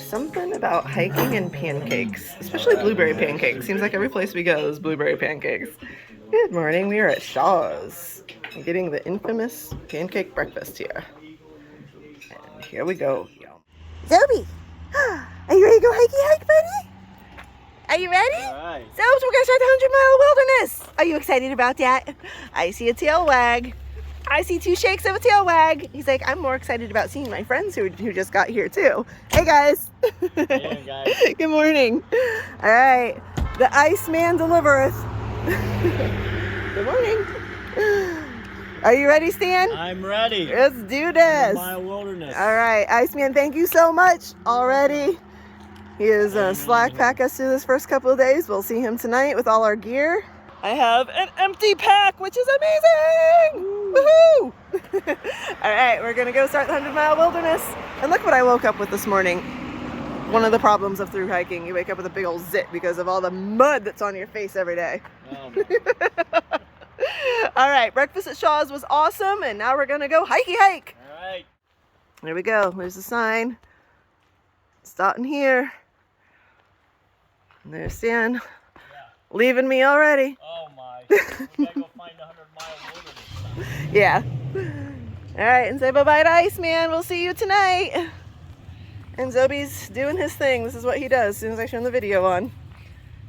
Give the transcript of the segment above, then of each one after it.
something about hiking and pancakes, especially blueberry pancakes. Seems like every place we go is blueberry pancakes. Good morning, we are at Shaw's, getting the infamous pancake breakfast here. And here we go. Zobi, are you ready to go hike, buddy? Are you ready? All right. So we're gonna start the 100-mile wilderness. Are you excited about that? I see a tail wag. I see two shakes of a tail wag. He's like, I'm more excited about seeing my friends who just got here too. Hey guys. Hey guys. Good morning. All right, the Iceman delivereth. Good morning. Are you ready, Stan? I'm ready. Let's do this. My wilderness. All right, Iceman, thank you so much already. He is slack pack us through this first couple of days. We'll see him tonight with all our gear. I have an empty pack, which is amazing! Woohoo! All right, we're gonna go start the 100-mile wilderness. And look what I woke up with this morning. One of the problems of through hiking, you wake up with a big old zit because of all the mud that's on your face every day. Oh, All right, breakfast at Shaw's was awesome, and now we're gonna go hikey hike. all right. There we go. There's the sign. Starting here. And there's Stan. Yeah. Leaving me already. Oh my. We gotta go find the 100-mile wilderness. Yeah. All right, and say bye-bye to Iceman. We'll see you tonight. And Zobi's doing his thing. This is what he does as soon as I turn the video on.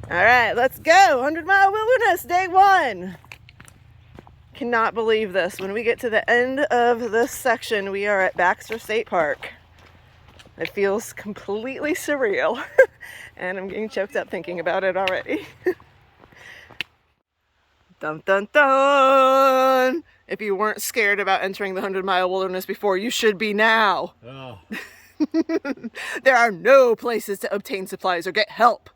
All right, let's go. 100-mile wilderness, day one. Cannot believe this. When we get to the end of this section, we are at Baxter State Park. It feels completely surreal. And I'm getting choked up thinking about it already. Dun dun dun! If you weren't scared about entering the 100-mile wilderness before, you should be now. Oh. There are no places to obtain supplies or get help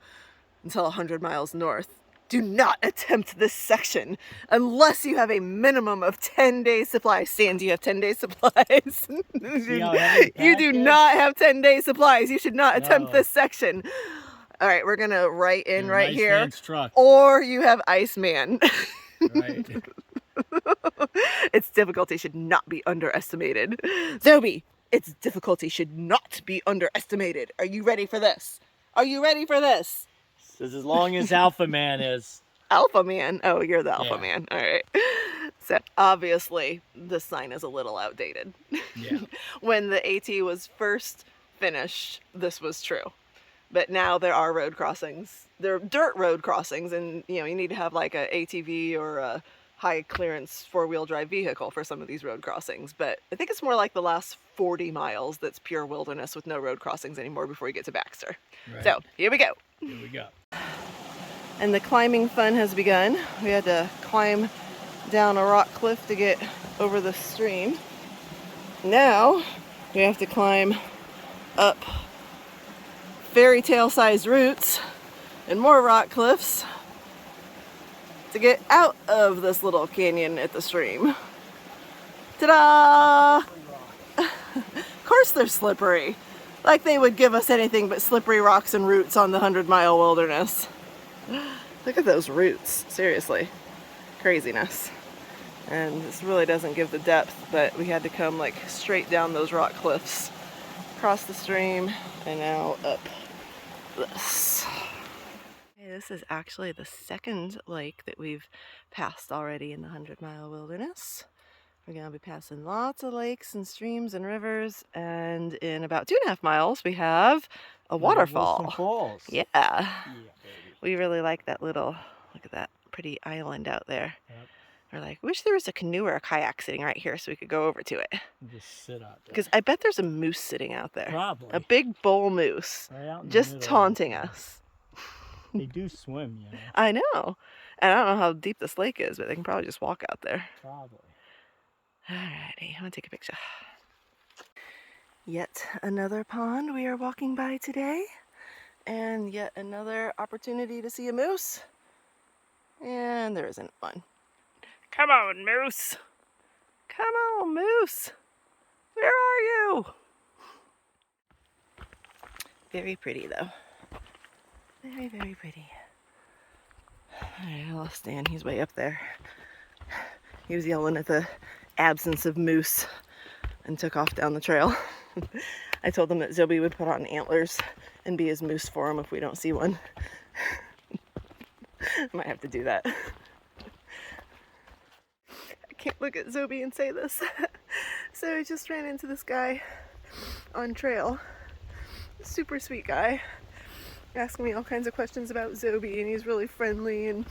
until 100 miles north. Do not attempt this section unless you have a minimum of 10 days supplies. Stan, do you have 10 days supplies? See how heavy the You do pack is? not have 10 days supplies. You should not attempt No. this section. All right, we're gonna write in right Nice here. man's truck. Or you have Iceman. Right. Its difficulty should not be underestimated. Zobi, its difficulty should not be underestimated. Are you ready for this? Are you ready for this? Says as long as Alpha Man is. Alpha Man. Oh, you're the Alpha Yeah. Man. All right. So obviously this sign is a little outdated. Yeah. When the AT was first finished, this was true. But now there are road crossings. They're dirt road crossings, and you need to have like a ATV or a high clearance 4-wheel drive vehicle for some of these road crossings. But I think it's more like the last 40 miles that's pure wilderness with no road crossings anymore before you get to Baxter. Right. So here we go. Here we go. And the climbing fun has begun. We had to climb down a rock cliff to get over the stream. Now we have to climb up fairy tale sized roots and more rock cliffs to get out of this little canyon at the stream. Ta-da! Of course they're slippery. Like they would give us anything but slippery rocks and roots on the 100-mile wilderness. Look at those roots, seriously. Craziness. And this really doesn't give the depth, but we had to come like straight down those rock cliffs, across the stream, and now up this. Okay, this is actually the second lake that we've passed already in the 100-mile wilderness. We're going to be passing lots of lakes and streams and rivers, and in about 2.5 miles we have a waterfall. Wilson Falls. Yeah. Yeah, baby. We really like that little, look at that pretty island out there. Yep. We're like, wish there was a canoe or a kayak sitting right here so we could go over to it. Just sit out there. Because I bet there's a moose sitting out there. Probably. A big bull moose. Right out in the Just middle. taunting us. They do swim, you know. I know. And I don't know how deep this lake is, but they can probably just walk out there. Probably. Alrighty, I'm gonna take a picture. Yet another pond we are walking by today. And yet another opportunity to see a moose. And there isn't one. Come on, moose. Come on, moose. Where are you? Very pretty, though. Very, very pretty. Alright, I lost Stan. He's way up there. He was yelling at the absence of moose and took off down the trail. I told them that Zoe would put on antlers and be his moose for him if we don't see one. I might have to do that. I can't look at Zoe and say this. So I just ran into this guy on trail. Super sweet guy. Asking me all kinds of questions about Zoe, and he's really friendly and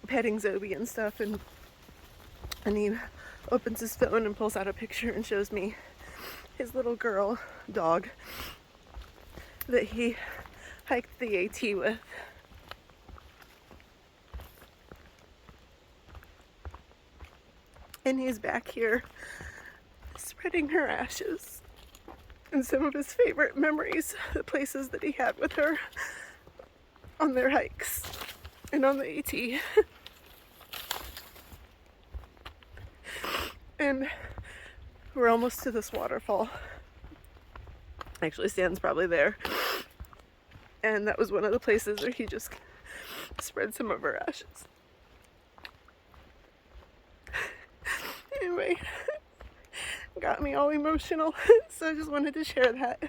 petting Zoe and stuff, and he opens his phone and pulls out a picture and shows me his little girl dog that he hiked the AT with. And he's back here spreading her ashes and some of his favorite memories, the places that he had with her on their hikes and on the AT. And we're almost to this waterfall. Actually, Stan's probably there. And that was one of the places where he just spread some of her ashes. Anyway, got me all emotional, so I just wanted to share that.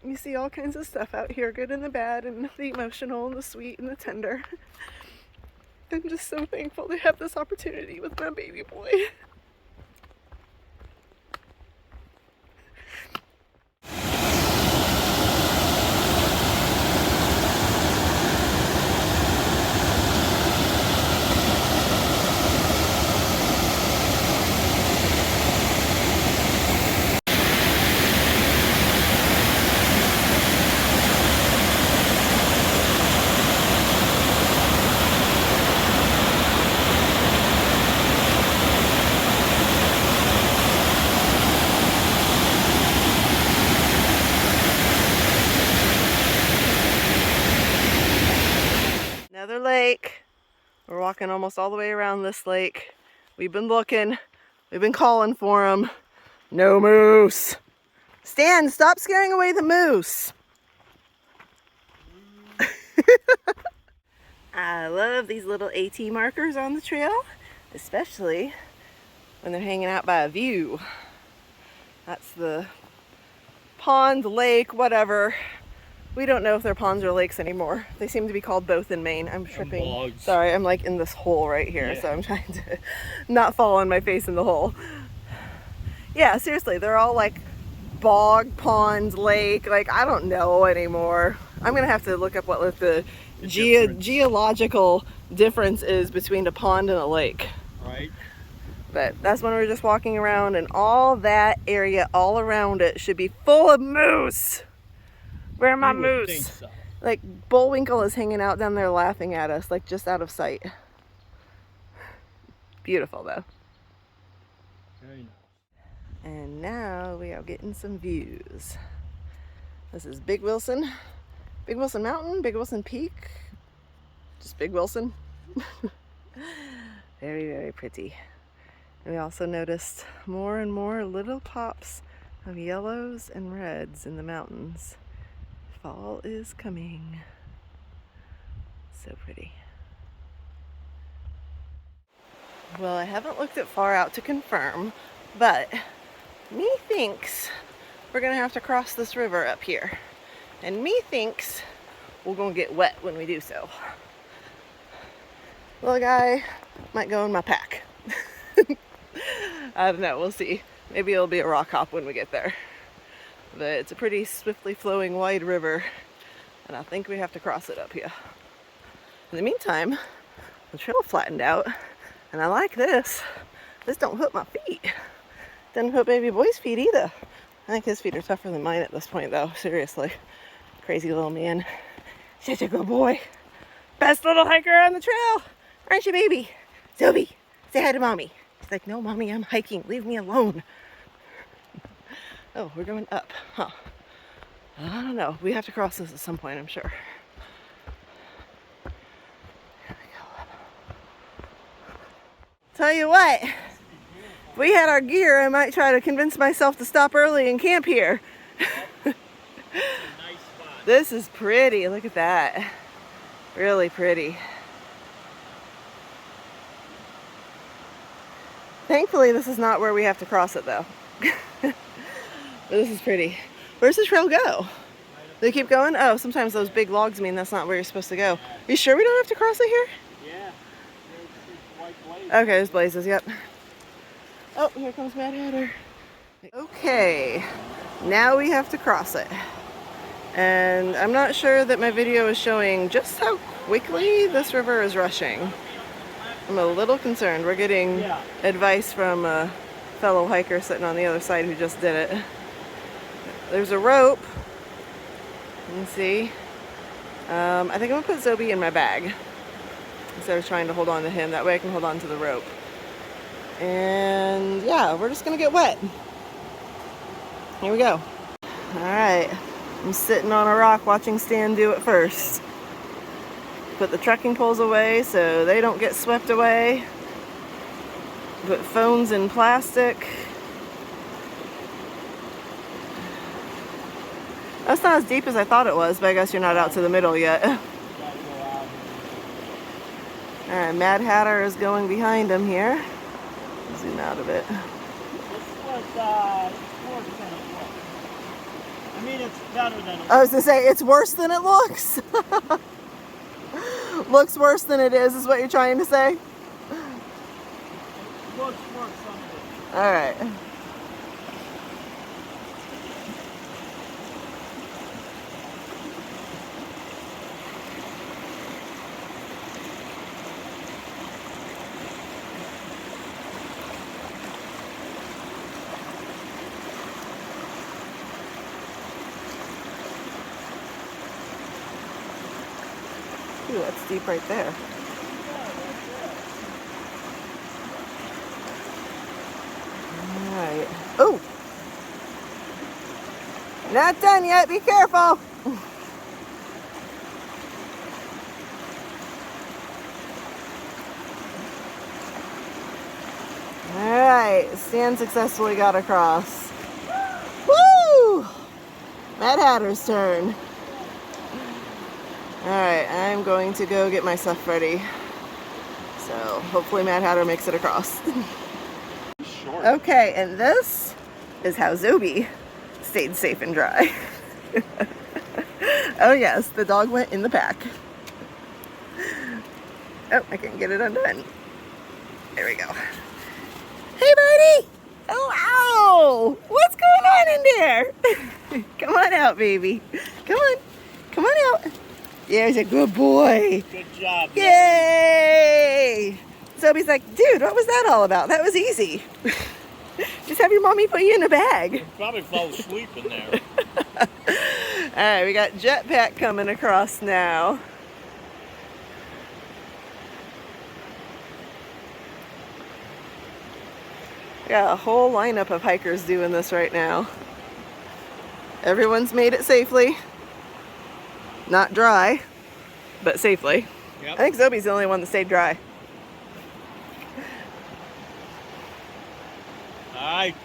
You see all kinds of stuff out here, good and the bad, and the emotional and the sweet and the tender. I'm just so thankful to have this opportunity with my baby boy. Another lake. We're walking almost all the way around this lake. We've been looking. We've been calling for them. No moose. Stan, stop scaring away the moose. I love these little AT markers on the trail, especially when they're hanging out by a view. That's the pond, lake, whatever. We don't know if they're ponds or lakes anymore. They seem to be called both in Maine. I'm tripping. Bogs. Sorry, I'm like in this hole right here, Yeah. so I'm trying to not fall on my face in the hole. Yeah, seriously, they're all like bog, pond, lake. Like, I don't know anymore. I'm gonna have to look up what the geological difference is between a pond and a lake. Right. But that's when we're just walking around, and all that area all around it should be full of moose. Where are my You would moose? think so. Like, Bullwinkle is hanging out down there laughing at us, like just out of sight. Beautiful though. Very nice. And now we are getting some views. This is Big Wilson. Big Wilson Mountain, Big Wilson Peak. Just Big Wilson. Very, very pretty. And we also noticed more and more little pops of yellows and reds in the mountains. Fall is coming. So pretty. Well, I haven't looked it far out to confirm, but me thinks we're gonna have to cross this river up here. And me thinks we're gonna get wet when we do so. Little guy might go in my pack. I don't know, we'll see. Maybe it'll be a rock hop when we get there. But it's a pretty swiftly flowing wide river, and I think we have to cross it up here. In the meantime, the trail flattened out, and I like this. This don't hurt my feet. Doesn't hurt baby boy's feet either. I think his feet are tougher than mine at this point though, seriously. Crazy little man. Such a good boy. Best little hiker on the trail, aren't you, baby? Zoe, say hi to mommy. She's like, no mommy, I'm hiking, leave me alone. Oh, we're going up, huh? I don't know. We have to cross this at some point, I'm sure. Here we go. Tell you what, if we had our gear, I might try to convince myself to stop early and camp here. Nice spot. This is pretty. Look at that. Really pretty. Thankfully, this is not where we have to cross it, though. But this is pretty. Where's the trail go? They keep going? Oh, sometimes those big logs mean that's not where you're supposed to go. Are you sure we don't have to cross it here? Yeah. There's white blazes. Okay, there's blazes, yep. Oh, here comes Mad Hatter. Okay, now we have to cross it. And I'm not sure that my video is showing just how quickly this river is rushing. I'm a little concerned. We're getting advice from a fellow hiker sitting on the other side who just did it. There's a rope. You can see. I think I'm gonna put Zobi in my bag instead of trying to hold on to him. That way I can hold on to the rope. And yeah, we're just gonna get wet. Here we go. All right, I'm sitting on a rock watching Stan do it first. Put the trekking poles away so they don't get swept away. Put phones in plastic. That's not as deep as I thought it was, but I guess you're not out to the middle yet. Alright, Mad Hatter is going behind him here. Zoom out of it. This was worse than it looks. I mean, it's better than it looks. I was going to say, it's worse than it looks. Looks worse than it is what you're trying to say? It looks worse than it is. Alright. Ooh, that's deep right there. Alright. Oh! Not done yet, be careful! Alright, Stan successfully got across. Woo! Mad Hatter's turn. Alright, I'm going to go get my stuff ready. So, hopefully Mad Hatter makes it across. Short. Okay, and this is how Zobi stayed safe and dry. Oh yes, the dog went in the pack. Oh, I can't get it undone. There we go. Hey buddy! Oh, ow! What's going on in there? Come on out, baby. Come on. Come on out. There's a good boy. Good job. Yay! Zobi's like, dude, what was that all about? That was easy. Just have your mommy put you in a bag. You probably fall asleep in there. Alright, we got Jetpack coming across now. We got a whole lineup of hikers doing this right now. Everyone's made it safely. Not dry, but safely. Yep. I think Zobi's the only one that stayed dry. Alright.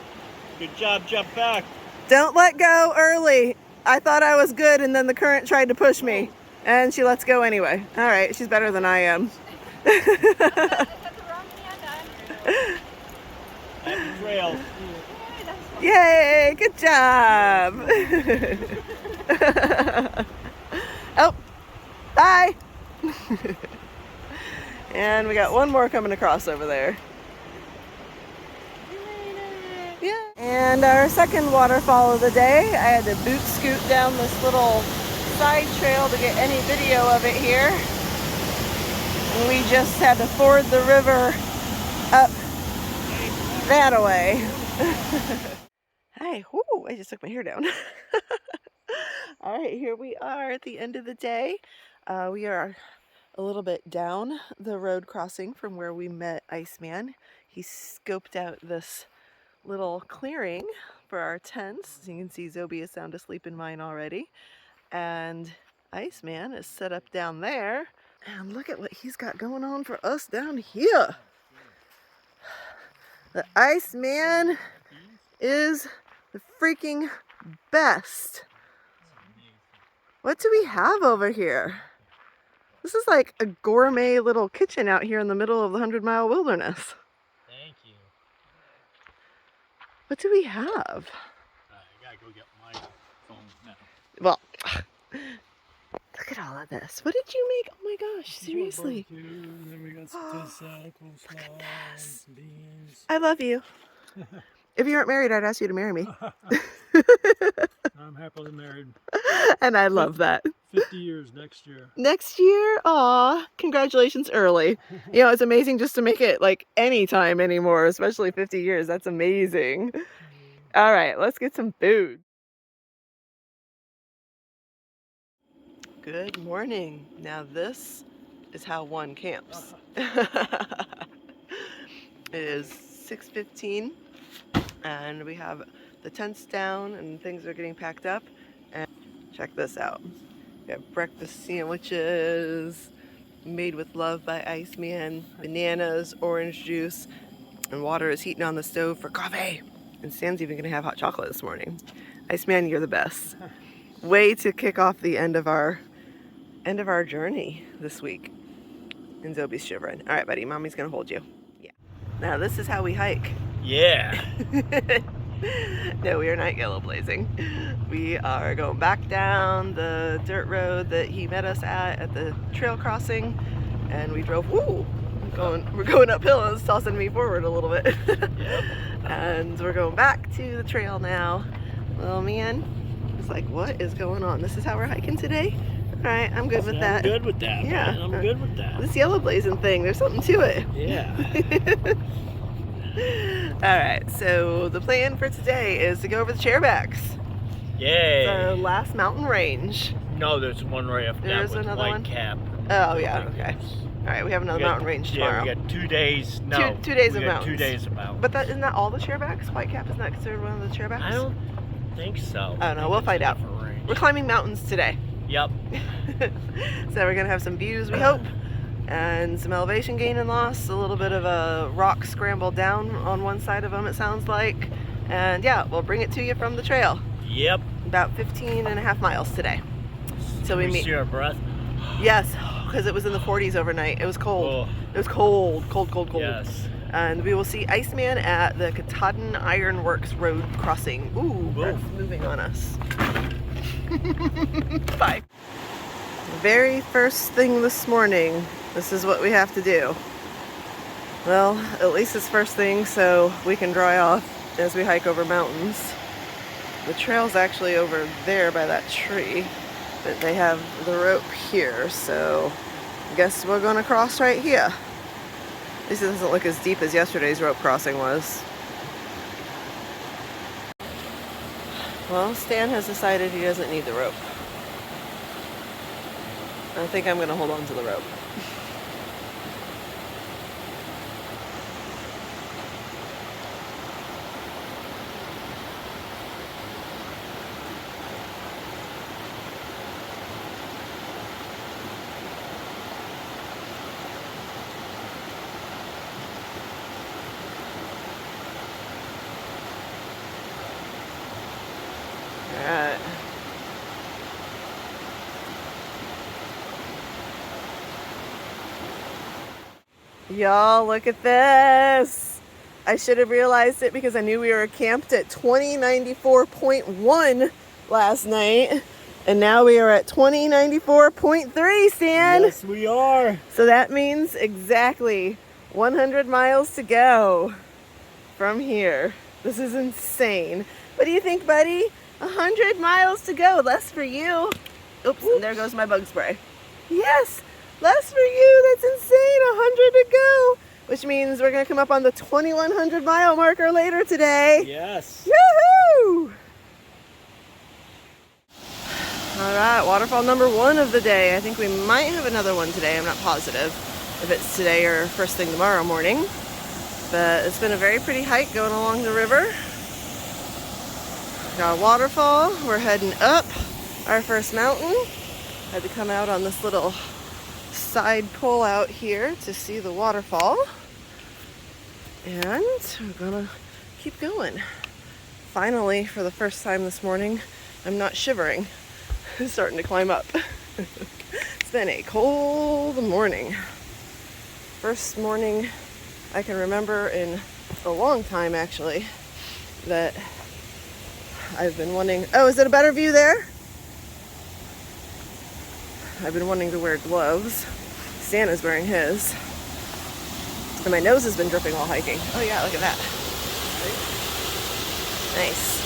Good job, Jetpack. Don't let go early. I thought I was good and then the current tried to push me. And she lets go anyway. Alright, she's better than I am. Happy trails. Yay, good job. Oh, bye. And we got one more coming across over there. Yeah. And our second waterfall of the day, I had to boot scoot down this little side trail to get any video of it here. And we just had to ford the river up that way. Hi, whoo, I just took my hair down. All right, here we are at the end of the day. We are a little bit down the road crossing from where we met Iceman. He scoped out this little clearing for our tents. As you can see, Zobi is sound asleep in mine already. And Iceman is set up down there. And look at what he's got going on for us down here. The Iceman is the freaking best. What do we have over here? This is like a gourmet little kitchen out here in the middle of the 100-mile wilderness. Thank you. What do we have? You gotta Well, look at all of this. What did you make? Oh my gosh, seriously. And then we got some coleslaw, beans. I love you. If you weren't married, I'd ask you to marry me. I'm happily married. And I love that. 50 years next year. Next year? Aw, congratulations early. You know, it's amazing just to make it like any time anymore, especially 50 years. That's amazing. All right, let's get some food. Good morning. Now this is how one camps. It is 6:15 and we have the tents down and things are getting packed up. And check this out. We have breakfast sandwiches made with love by Iceman, bananas, orange juice, and water is heating on the stove for coffee. And Stan's even gonna have hot chocolate this morning. Iceman, you're the best. Way to kick off the end of our journey this week. And Zobi's shivering. All right, buddy, mommy's gonna hold you. Yeah. Now this is how we hike. Yeah. No, we are not yellow blazing. We are going back down the dirt road that he met us at the trail crossing, and we drove. Woo! We're going uphill, and it's tossing me forward a little bit. Yep. And we're going back to the trail now. Little man is like, "What is going on? This is how we're hiking today." All right, I'm good with that. I'm good with that. Yeah, Man. I'm good with that. This yellow blazing thing, there's something to it. Yeah. All right, so the plan for today is to go over the Chairbacks, Yay. the last mountain range. No, there's one right up there There's with another White one? Cap. Oh yeah, okay. All right, we have another mountain range tomorrow. Yeah, we got 2 days. No, Two days we of got mountains. 2 days of mountains. But isn't that all the Chairbacks? White Cap is not considered one of the Chairbacks? I don't think so. I don't know, we'll find out. We're climbing mountains today. Yep. So we're gonna have some views, we hope, and some elevation gain and loss, a little bit of a rock scramble down on one side of them, it sounds like. And yeah, we'll bring it to you from the trail. Yep. About 15.5 miles today. So we meet. See our breath. Yes, because it was in the 40s overnight. It was cold. Oh. It was cold, cold, cold, cold. Yes. And we will see Iceman at the Katahdin Ironworks Road crossing. Ooh, that's moving on us. Bye. Very first thing this morning, this is what we have to do. Well, at least it's first thing so we can dry off as we hike over mountains. The trail's actually over there by that tree, but they have the rope here, so I guess we're gonna cross right here. At least it doesn't look as deep as yesterday's rope crossing was. Well, Stan has decided he doesn't need the rope. I think I'm gonna hold on to the rope. Alright. Y'all, look at this. I should have realized it because I knew we were camped at 2094.1 last night. And now we are at 2094.3, Stan. Yes, we are. So that means exactly 100 miles to go from here. This is insane. What do you think, buddy? 100 miles to go. Less for you. Oops, and there goes my bug spray. Yes, less for you. That's insane. 100 to go. Which means we're going to come up on the 2100 mile marker later today. Yes. Yoo-hoo! All right, waterfall number 1 of the day. I think we might have another one today. I'm not positive if it's today or first thing tomorrow morning. But it's been a very pretty hike going along the river. Got a waterfall. We're heading up our first mountain. Had to come out on this little side pull out here to see the waterfall. And we're gonna keep going. Finally, for the first time this morning, I'm not shivering. I'm starting to climb up. It's been a cold morning. First morning I can remember in a long time, actually, that I've been wanting. Oh, is it a better view there? I've been wanting to wear gloves. Stan is wearing his. And my nose has been dripping while hiking. Oh yeah, look at that. Nice.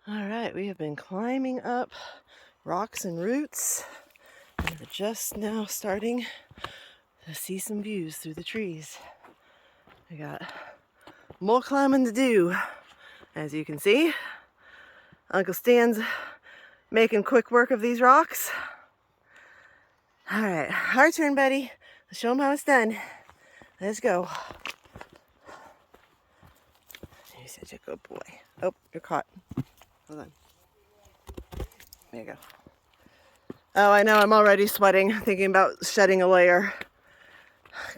All right, we have been climbing up rocks and roots. And we're just now starting to see some views through the trees. We got more climbing to do, as you can see. Uncle Stan's making quick work of these rocks. All right, our turn, buddy. Let's show him how it's done. Let's go. You're such a good boy. Oh, you're caught. Hold on. There you go. Oh, I know, I'm already sweating, thinking about shedding a layer.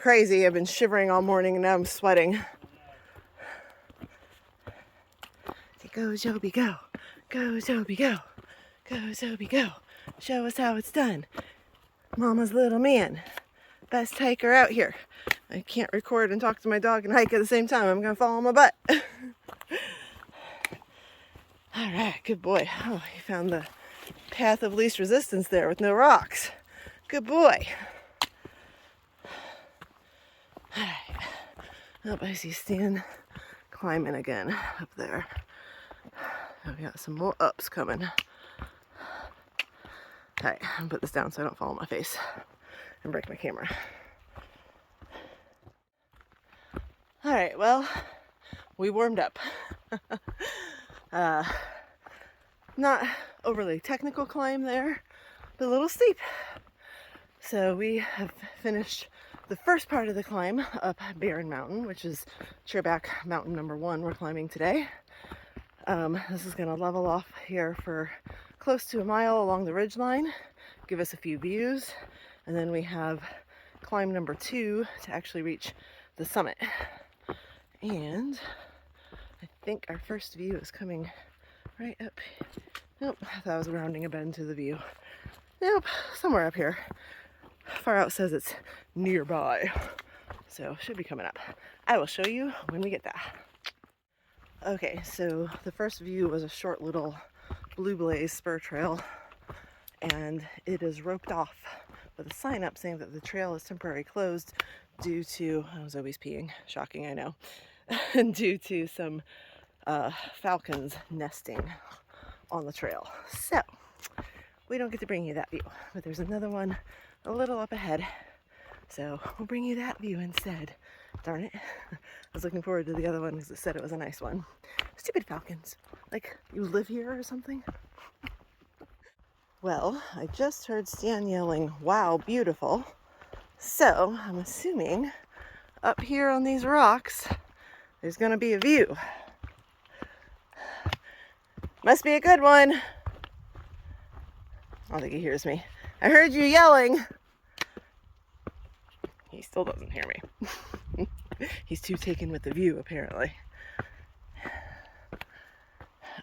Crazy, I've been shivering all morning and now I'm sweating. Go, Joby, go. Go, Joby, go. Go, Joby, go. Show us how it's done. Mama's little man. Best hiker out here. I can't record and talk to my dog and hike at the same time. I'm going to fall on my butt. All right, good boy. Oh, he found the path of least resistance there with no rocks. Good boy. All right. Oh, I see Stan climbing again up there. We got some more ups coming. Alright, I'm gonna put this down so I don't fall on my face and break my camera. Alright, well, we warmed up. Not overly technical climb there, but a little steep. So we have finished the first part of the climb up Barren Mountain, which is Chairback Mountain number 1 we're climbing today. This is going to level off here for close to a mile along the ridgeline, give us a few views, and then we have climb number 2 to actually reach the summit. And I think our first view is coming right up. Nope, I thought I was rounding a bend to the view. Nope, somewhere up here. Far Out says it's nearby, so should be coming up. I will show you when we get there. Okay, so the first view was a short little Blue Blaze spur trail, and it is roped off with a sign up saying that the trail is temporarily closed due to, I was always peeing, shocking I know, due to some falcons nesting on the trail. So, we don't get to bring you that view, but there's another one a little up ahead, so we'll bring you that view instead. Darn it. I was looking forward to the other one because it said it was a nice one. Stupid falcons. Like, you live here or something? Well, I just heard Stan yelling, "Wow, beautiful." So, I'm assuming up here on these rocks, there's going to be a view. Must be a good one. I don't think he hears me. I heard you yelling. He still doesn't hear me. He's too taken with the view, apparently.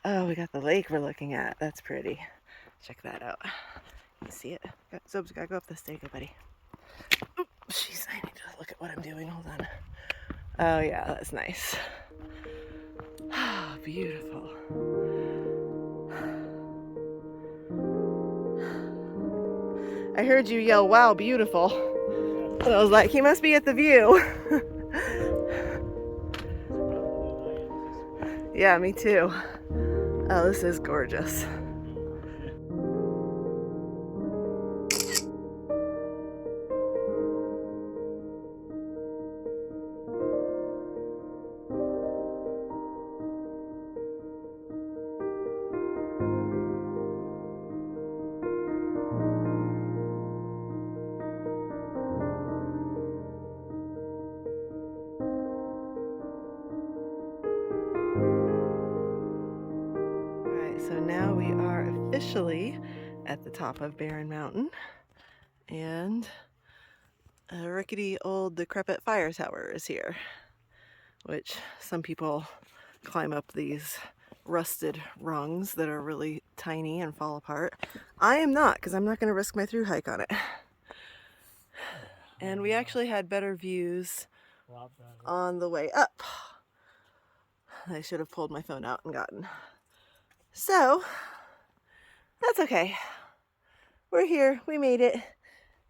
Oh, we got the lake we're looking at. That's pretty. Check that out. You see it? Zob's gotta go up the stairs, buddy. Oh, jeez, I need to look at what I'm doing. Hold on. Oh, yeah, that's nice. Ah, beautiful. I heard you yell, "Wow, beautiful." And I was like, he must be at the view. Yeah, me too. Oh, this is gorgeous. So now we are officially at the top of Barren Mountain, and a rickety old decrepit fire tower is here, which some people climb up these rusted rungs that are really tiny and fall apart. I am not, because I'm not going to risk my through hike on it. And we actually had better views on the way up. I should have pulled my phone out and gotten. So, That's okay. We're here. We made it.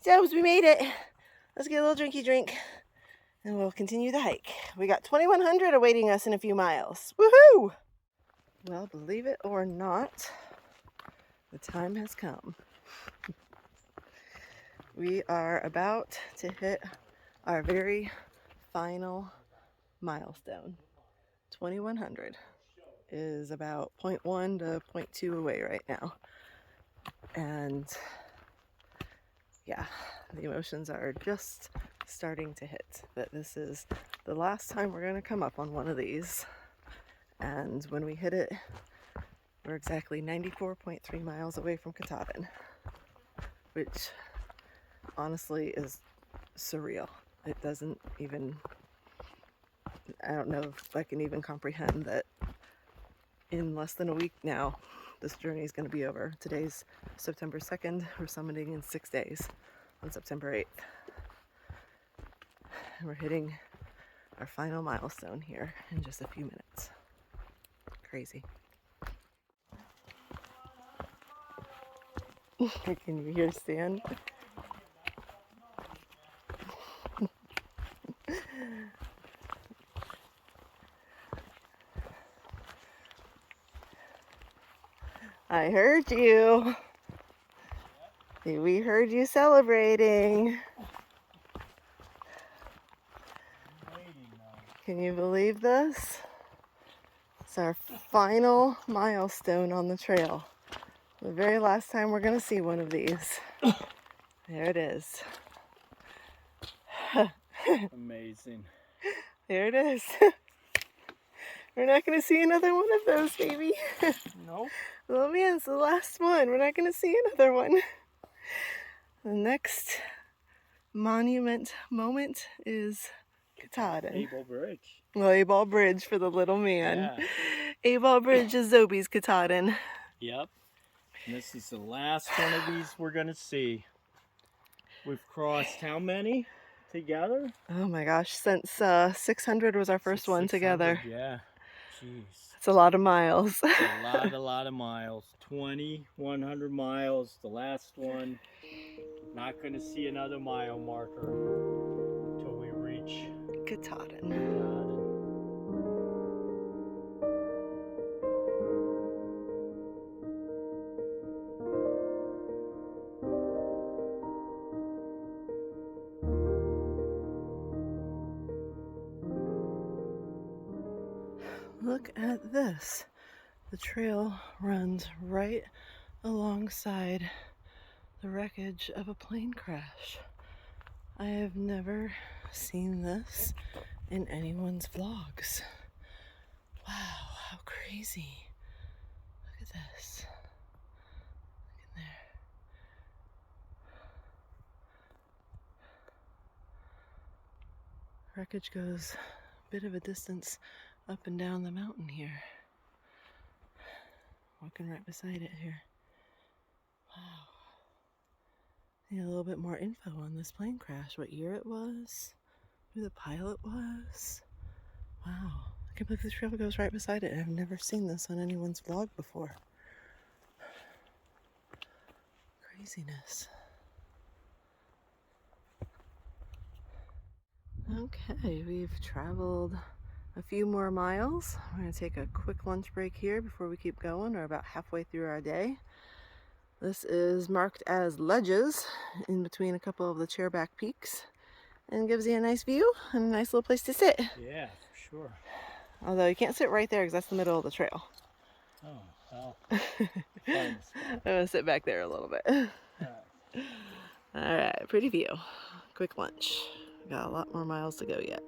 Jobs, we made it. Let's get a little drinky drink and we'll continue the hike. We got 2100 awaiting us in a few miles. Woohoo! Well, believe it or not, the time has come. We are about to hit our very final milestone. 2100 is about 0.1 to 0.2 away right now. And yeah, the emotions are just starting to hit that this is the last time we're going to come up on one of these. And when we hit it, we're exactly 94.3 miles away from Katahdin, which honestly is surreal. It doesn't even, I don't know if I can even comprehend that in less than a week now, this journey is going to be over. Today's September 2nd. We're summiting in 6 days on September 8th. And we're hitting our final milestone here in just a few minutes. Crazy. Can you hear Stan? I heard you. We heard you celebrating. Can you believe this? It's our final milestone on the trail. The very last time we're going to see one of these. There it is. Amazing. There it is. We're not going to see another one of those, baby. Nope. Oh man, it's the last one. We're not going to see another one. The next monument moment is Katahdin. Able Bridge. Well, A-Ball Bridge for the little man. Yeah. A-Ball Bridge is Zobe's Katahdin. Yep. And this is the last one of these we're going to see. We've crossed how many together? Oh my gosh, since 600 was our first one 600, together. Yeah. Jeez. It's a lot of miles. A lot of miles. 2,100 miles. The last one. Not going to see another mile marker until we reach Katahdin. Look at this. The trail runs right alongside the wreckage of a plane crash. I have never seen this in anyone's vlogs. Wow, how crazy. Look at this. Look in there. Wreckage goes a bit of a distance up and down the mountain here. Walking right beside it here. Wow. Need a little bit more info on this plane crash. What year it was? Who the pilot was? Wow. I can't believe the trail goes right beside it. I've never seen this on anyone's vlog before. Craziness. Okay, we've traveled a few more miles. We're going to take a quick lunch break here before we keep going. We're about halfway through our day. This is marked as ledges in between a couple of the chairback peaks and gives you a nice view and a nice little place to sit. Yeah, for sure. Although you can't sit right there because that's the middle of the trail. Oh, well. I'm going to sit back there a little bit. Alright, pretty view. Quick lunch. Got a lot more miles to go yet.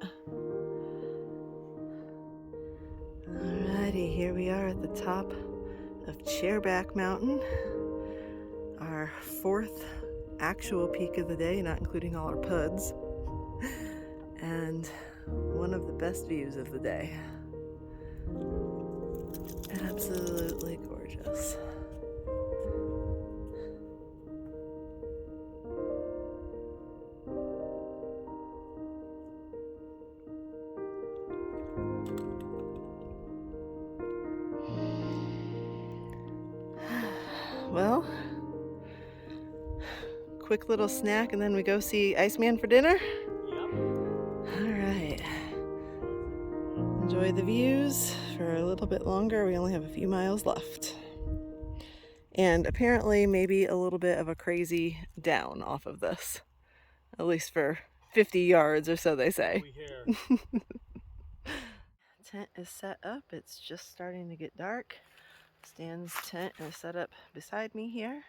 Alrighty, here we are at the top of Chairback Mountain. Our fourth actual peak of the day, not including all our puds. And one of the best views of the day. Absolutely gorgeous. well, quick little snack and then we go see Iceman for dinner. Yep. All right. Enjoy the views for a little bit longer. We only have a few miles left. And apparently maybe a little bit of a crazy down off of this. At least for 50 yards or so they say. We hear. Tent is set up. It's just starting to get dark. Stan's tent is set up beside me here.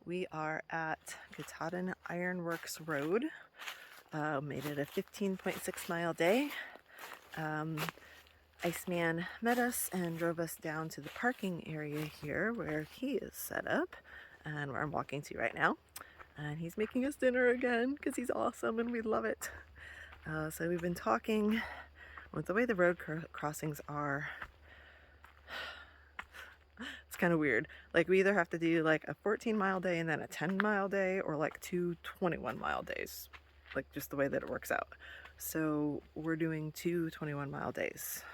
We are at Katahdin Ironworks Road. Made it a 15.6 mile day. Iceman met us and drove us down to the parking area here where he is set up and where I'm walking to right now. And he's making us dinner again because he's awesome and we love it. So we've been talking with the way the road crossings are. It's kind of weird. Like we either have to do like a 14-mile day and then a 10-mile day, or like two 21-mile days. Like just the way that it works out. So we're doing two 21-mile days.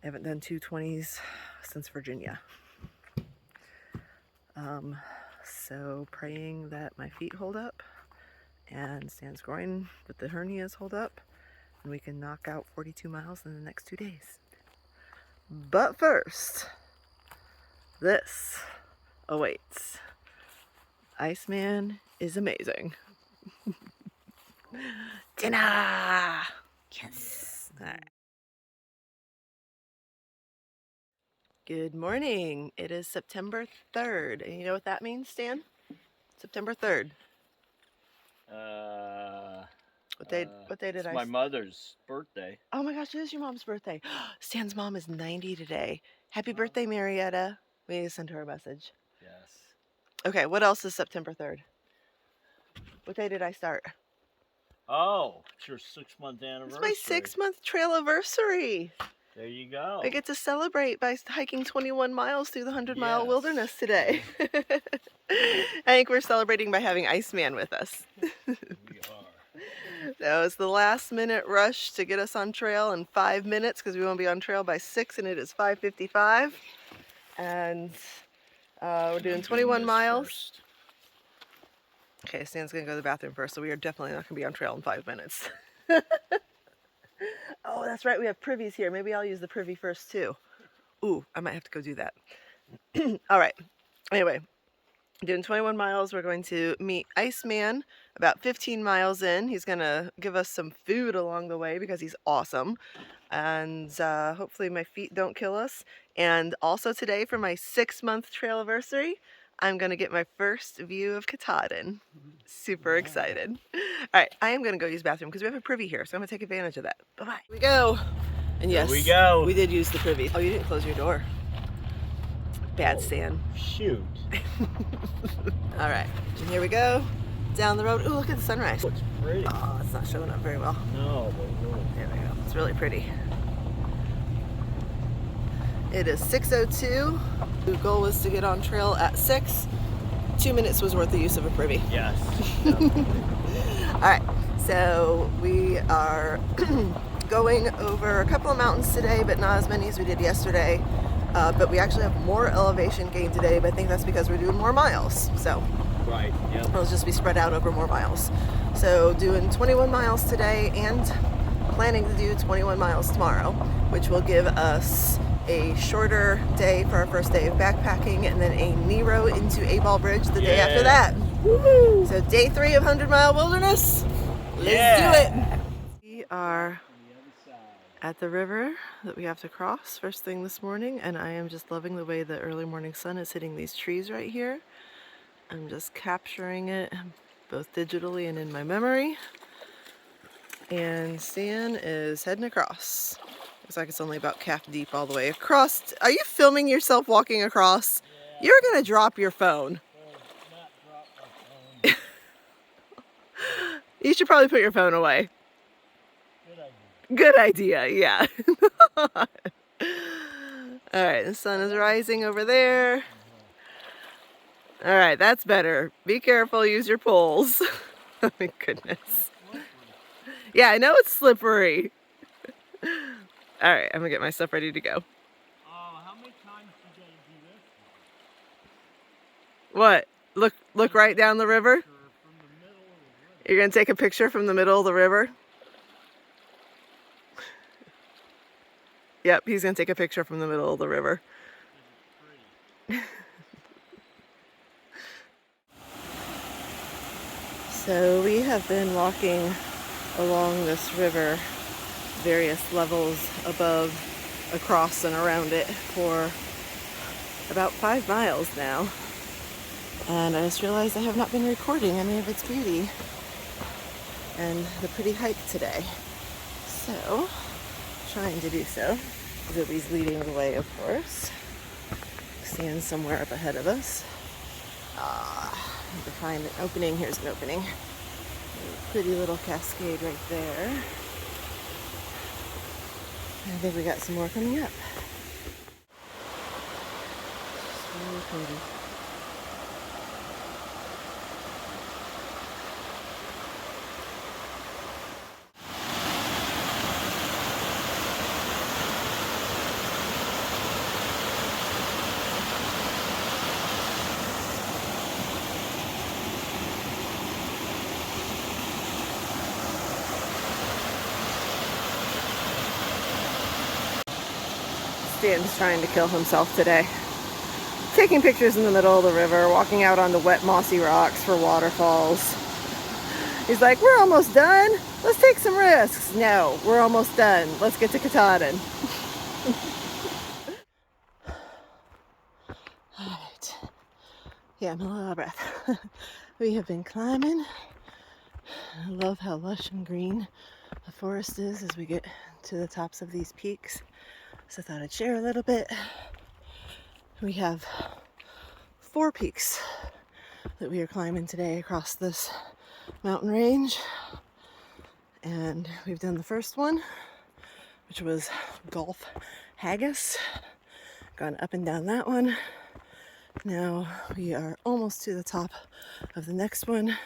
I haven't done 2 20s since Virginia. So praying that my feet hold up and Stan's groin with the hernias hold up and we can knock out 42 miles in the next 2 days. But first, this awaits. Iceman is amazing. Dinner! Yes! All right. Good morning. It is September 3rd. And you know what that means, Stan? September 3rd. What day did it's I... my mother's birthday. Oh my gosh, it is your mom's birthday. Stan's mom is 90 today. Happy birthday, Marietta. We need to send her a message. Yes. Okay, what else is September 3rd? What day did I start? Oh, it's your 6-month anniversary. It's my 6-month trail anniversary. There you go. I get to celebrate by hiking 21 miles through the 100-mile wilderness today. I think we're celebrating by having Iceman with us. We are. That was the last-minute rush to get us on trail in 5 minutes because we won't be on trail by 6 and it is 5:55. And we're doing 21 miles. First. Okay, Stan's gonna go to the bathroom first, so we are definitely not gonna be on trail in 5 minutes. Oh, that's right, we have privies here. Maybe I'll use the privy first too. Ooh, I might have to go do that. All right, anyway, doing 21 miles. We're going to meet Iceman about 15 miles in. He's gonna give us some food along the way because he's awesome. And hopefully my feet don't kill us. And also today for my 6-month trail anniversary, I'm gonna get my first view of Katahdin. Super excited. All right, I am gonna go use the bathroom because we have a privy here, so I'm gonna take advantage of that. Bye-bye. Here we go. And yes, Here we go. We did use the privy. Oh, you didn't close your door. Bad Stan. Shoot. All right, and here we go. Down the road. Ooh, look at the sunrise. Looks pretty. Oh, it's not showing up very well. No, but really. There we go. It's really pretty. It is 6:02. The goal was to get on trail at 6. 2 minutes was worth the use of a privy. Yes. All right, so we are going over a couple of mountains today, but not as many as we did yesterday. But we actually have more elevation gain today, but I think that's because we're doing more miles. So Right, yep. it'll just be spread out over more miles. So doing 21 miles today and planning to do 21 miles tomorrow, which will give us a shorter day for our first day of backpacking and then a Nero into A-Ball Bridge the day after that. Woo-hoo! So day 3 of 100-mile wilderness. Let's do it. We are at the river that we have to cross first thing this morning, and I am just loving the way the early morning sun is hitting these trees right here. I'm just capturing it both digitally and in my memory. And Stan is heading across. Looks like it's only about calf deep all the way across. Are you filming yourself walking across? Yeah. You're gonna drop your phone. Not drop my phone. You should probably put your phone away. Good idea. Good idea, yeah. All right, the sun is rising over there. All right, that's better. Be careful, use your poles. Oh my goodness. Yeah, I know it's slippery. All right, I'm gonna get my stuff ready to go. Oh, how many times do you gotta do What? Look right down the river? You're gonna take a picture from the middle of the river? Yep, he's gonna take a picture from the middle of the river. So we have been walking along this river, various levels above, across, and around it for about 5 miles now. And I just realized I have not been recording any of its beauty and the pretty hike today. So, trying to do so. Zoe's leading the way, of course. Stand somewhere up ahead of us. To find an opening. Here's an opening. A pretty little cascade right there. I think we got some more coming up. So pretty. Stan's trying to kill himself today. Taking pictures in the middle of the river, walking out on the wet mossy rocks for waterfalls. He's like, we're almost done. Let's take some risks. No, we're almost done. Let's get to Katahdin. Alright. Yeah, I'm a little out of breath. We have been climbing. I love how lush and green the forest is as we get to the tops of these peaks. So I thought I'd share a little bit. We have 4 peaks that we are climbing today across this mountain range. And we've done the first one, which was Gulf Haggis. Gone up and down that one. Now we are almost to the top of the next one.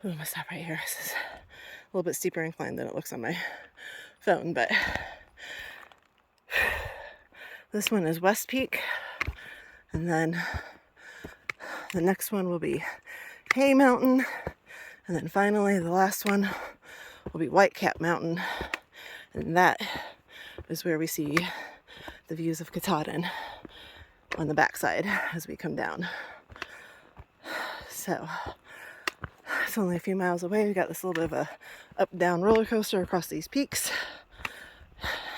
I'm gonna stop right here. This is a little bit steeper incline than it looks on my phone, but this one is West Peak, and then the next one will be Hay Mountain, and then finally the last one will be Whitecap Mountain, and that is where we see the views of Katahdin on the backside as we come down. So it's only a few miles away. We got this little bit of a up-down roller coaster across these peaks,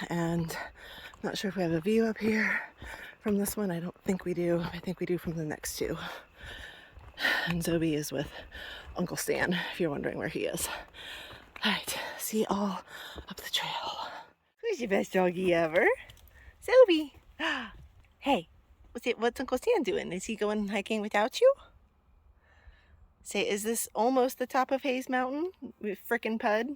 and I'm not sure if we have a view up here from this one. I don't think we do. I think we do from the next 2. And Zoe is with Uncle Stan, if you're wondering where he is. Alright, see you all up the trail. Who's your best doggy ever? Zoe! Hey, what's Uncle Stan doing? Is he going hiking without you? Say, is this almost the top of Hayes Mountain? With frickin' Pud?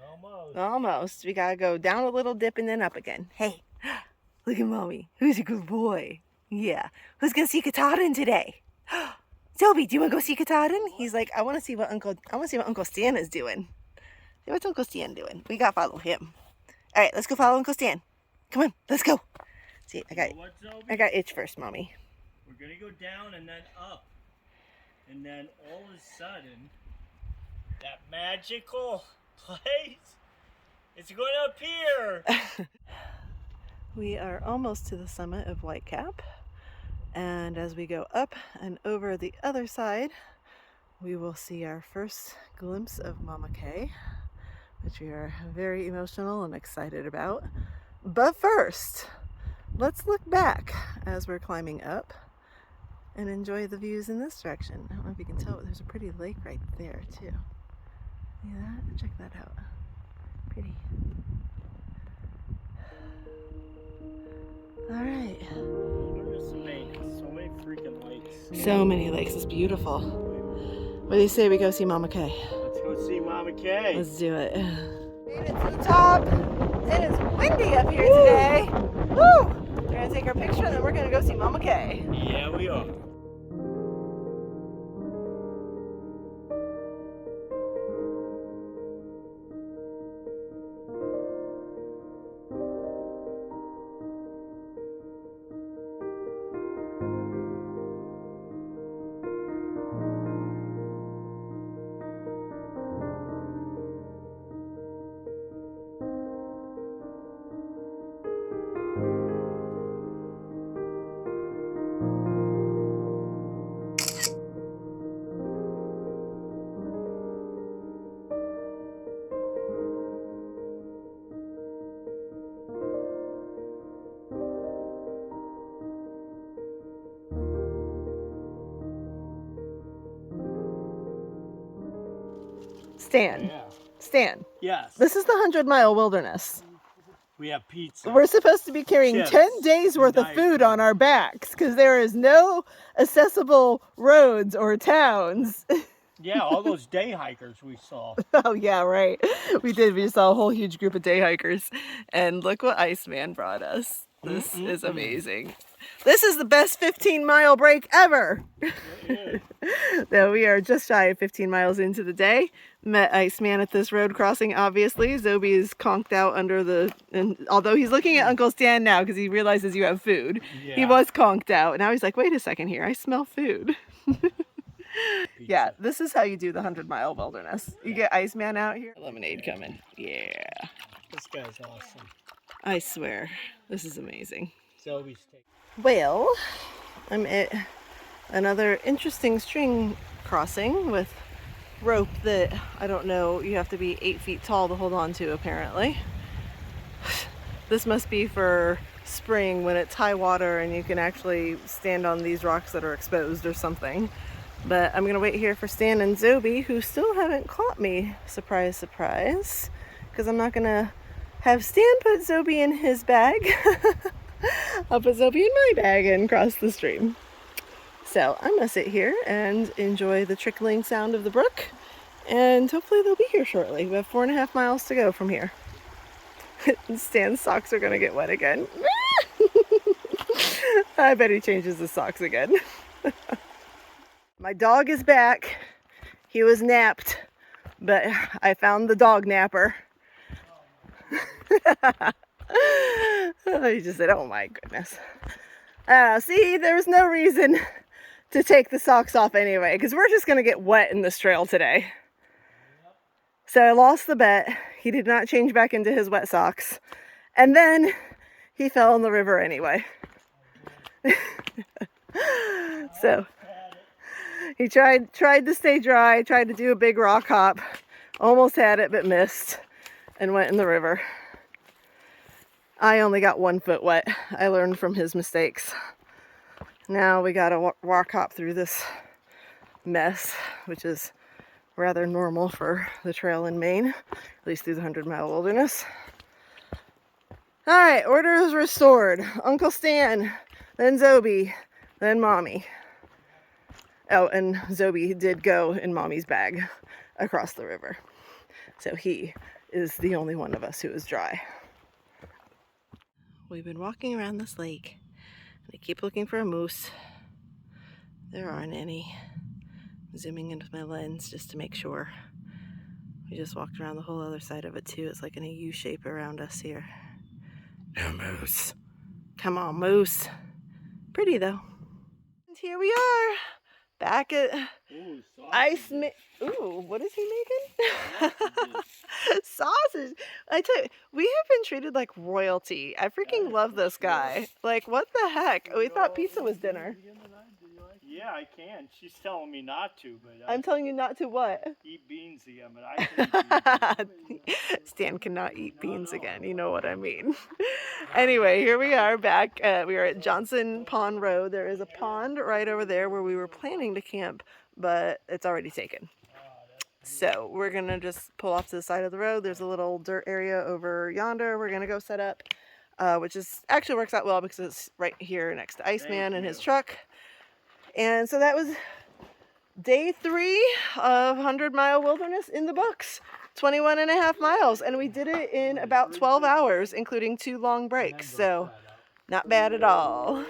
Almost. Almost. We gotta go down a little dip and then up again. Hey, look at Mommy. Who's a good boy? Yeah. Who's gonna see Katahdin today? Zoe, do you wanna go see Katahdin? He's like, I wanna see what Uncle Stan is doing. Hey, what's Uncle Stan doing? We gotta follow him. Alright, let's go follow Uncle Stan. Come on, let's go. See, I got itch first, Mommy. We're gonna go down and then up. And then all of a sudden, that magical place is going to appear. We are almost to the summit of Whitecap. And as we go up and over the other side, we will see our first glimpse of Mama Kay, which we are very emotional and excited about. But first, let's look back as we're climbing up and enjoy the views in this direction. I don't know if you can tell, but there's a pretty lake right there too. See that? Check that out. Pretty. All right. So many freaking lakes. So many lakes. It's beautiful. What do you say we go see Mama Kay? Let's go see Mama Kay. Let's do it. Made it to the top. It is windy up here today. Woo! We're gonna take our picture and then we're gonna go see Mama Kay. Yeah, we are. Stan. Yeah. Stan. Yes. This is the 100-mile wilderness. We have pizza. We're supposed to be carrying Chips 10 days worth of and food Diet on our backs because there is no accessible roads or towns. Yeah, all those day hikers we saw. Oh yeah, right. We did. We just saw a whole huge group of day hikers. And look what Iceman brought us. This is amazing. This is the best 15-mile break ever. Though we are just shy of 15 miles into the day. Met Iceman at this road crossing, obviously. Zobi is conked out under the... And although he's looking at Uncle Stan now because he realizes you have food. Yeah. He was conked out. Now he's like, wait a second here. I smell food. Yeah, this is how you do the 100-mile wilderness. You get Iceman out here. Lemonade coming. Yeah. This guy's awesome. I swear. This is amazing. Zobi's take. Well, I'm at another interesting string crossing with rope that, I don't know, you have to be 8 feet tall to hold on to, apparently. This must be for spring when it's high water and you can actually stand on these rocks that are exposed or something. But I'm going to wait here for Stan and Zobi, who still haven't caught me. Surprise, surprise. Because I'm not going to have Stan put Zobi in his bag. I'll put Zobi in my bag and cross the stream. So I'm going to sit here and enjoy the trickling sound of the brook. And hopefully they'll be here shortly. We have 4.5 miles to go from here. Stan's socks are going to get wet again. I bet he changes his socks again. My dog is back. He was napped, but I found the dog napper. He just said, oh my goodness. See, there was no reason to take the socks off anyway, because we're just going to get wet in this trail today. So I lost the bet. He did not change back into his wet socks. And then he fell in the river anyway. So he tried to stay dry, tried to do a big rock hop, almost had it but missed, and went in the river. I only got 1 foot wet. I learned from his mistakes. Now we gotta rock hop through this mess, which is rather normal for the trail in Maine, at least through the 100-mile wilderness. All right, order is restored. Uncle Stan, then Zobi, then Mommy. Oh, and Zobi did go in Mommy's bag across the river. So he is the only one of us who is dry. We've been walking around this lake. I keep looking for a moose. There aren't any. I'm zooming into my lens just to make sure. We just walked around the whole other side of it too. It's like in a U shape around us here. No moose. Come on, moose. Pretty though. And here we are. Back at Iceman. Ooh, what is he making? Sausage. I tell you, we have been treated like royalty. I freaking love this guy. Like, what the heck? We thought pizza was dinner. Yeah, I can. She's telling me not to, but I'm telling you not to what? Eat beans again, but I can eat beans. Stan cannot eat beans again. You know what I mean. Anyway, here we are back. We are at Johnson Pond Road. There is a pond right over there where we were planning to camp, but it's already taken. So we're going to just pull off to the side of the road. There's a little dirt area over yonder. We're going to go set up, which is actually works out well because it's right here next to Iceman and his truck. And so that was day 3 of 100-mile wilderness in the books. 21.5 miles. And we did it in about 12 hours, including 2 long breaks. So not bad at all.